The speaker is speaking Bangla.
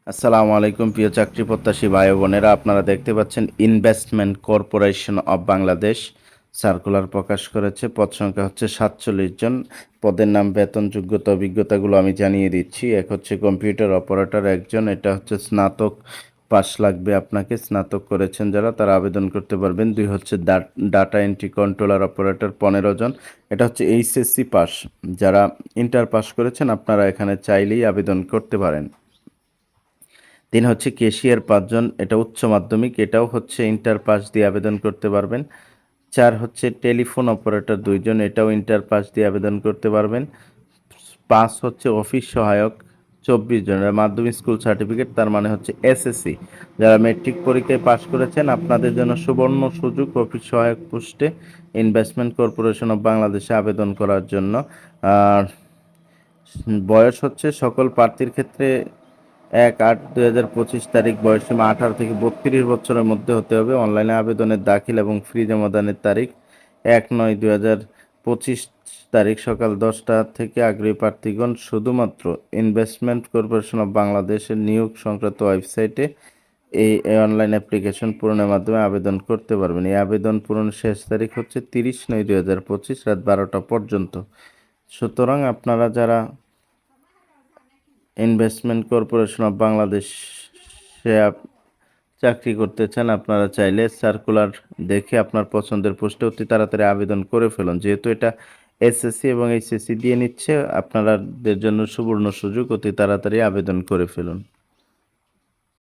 আসসালামু আলাইকুম প্রিয় চাকরি প্রত্যাশী ভাই ও বোনেরা, আপনারা দেখতে পাচ্ছেন investment corporation of Bangladesh circular প্রকাশ করেছে। পদ সংখ্যা হচ্ছে 47 জন। পদের নাম, বেতন, যোগ্যতা, অভিজ্ঞতাগুলো আমি জানিয়ে দিচ্ছি। এক হচ্ছে কম্পিউটার অপারেটর একজন, এটা হচ্ছে স্নাতক পাস লাগবে আপনাকে, স্নাতক করেছেন যারা তারা আবেদন করতে পারবেন। দুই হচ্ছে ডাটা এন্ট্রি কন্ট্রোলার অপারেটর 15 জন, এটা হচ্ছে এইচএসসি পাস। যারা ইন্টার পাস করেছেন আপনারা এখানে চাইলেই আবেদন করতে পারেন। তিন হচ্ছে কেশিয়ার 5 জন, এটা উচ্চ মাধ্যমিক, এটাও হচ্ছে ইন্টার পাস দিয়ে আবেদন করতে পারবেন। চার হচ্ছে টেলিফোন অপারেটর 2 জন, এটাও ইন্টার পাস দিয়ে আবেদন করতে পারবেন। পাঁচ হচ্ছে অফিস সহায়ক 24 জন, মাধ্যমিক স্কুল সার্টিফিকেট, তার মানে হচ্ছে এসএসসি। যারা মেট্রিক পরীক্ষায় পাশ করেছেন আপনাদের জন্য সুবর্ণ সুযোগ অফিস সহায়ক পোস্টে ইনভেস্টমেন্ট কর্পোরেশন অফ বাংলাদেশে আবেদন করার জন্য। আর বয়স হচ্ছে সকল প্রার্থীর ক্ষেত্রে 1/8/2025 তারিখ, বয়সসীমা 18 থেকে 32 বছরের মধ্যে হতে হবে। অনলাইনে আবেদনের দাখিল এবং ফি জমাদানের তারিখ 1/9/2025 তারিখ সকাল 10টা থেকে। আগ্রহী প্রার্থীগণ শুধুমাত্র ইনভেস্টমেন্ট কর্পোরেশন অফ বাংলাদেশের নিয়োগ সংক্রান্ত ওয়েবসাইটে এই অনলাইন অ্যাপ্লিকেশন পূরণের মাধ্যমে আবেদন করতে পারবেন। এই আবেদন পূরণের শেষ তারিখ হচ্ছে 30/9/2025 রাত 12টা পর্যন্ত। সুতরাং আপনারা যারা ইনভেস্টমেন্ট কর্পোরেশন অফ বাংলাদেশে চাকরি করতে চান, আপনারা চাইলে সার্কুলার দেখে আপনার পছন্দের পোস্টে অতি তাড়াতাড়ি আবেদন করে ফেলুন। যেহেতু এটা এসএসসি এবং এইচএসসি দিয়ে নিচ্ছে, আপনাদের জন্য সুবর্ণ সুযোগ, অতি তাড়াতাড়ি আবেদন করে ফেলুন।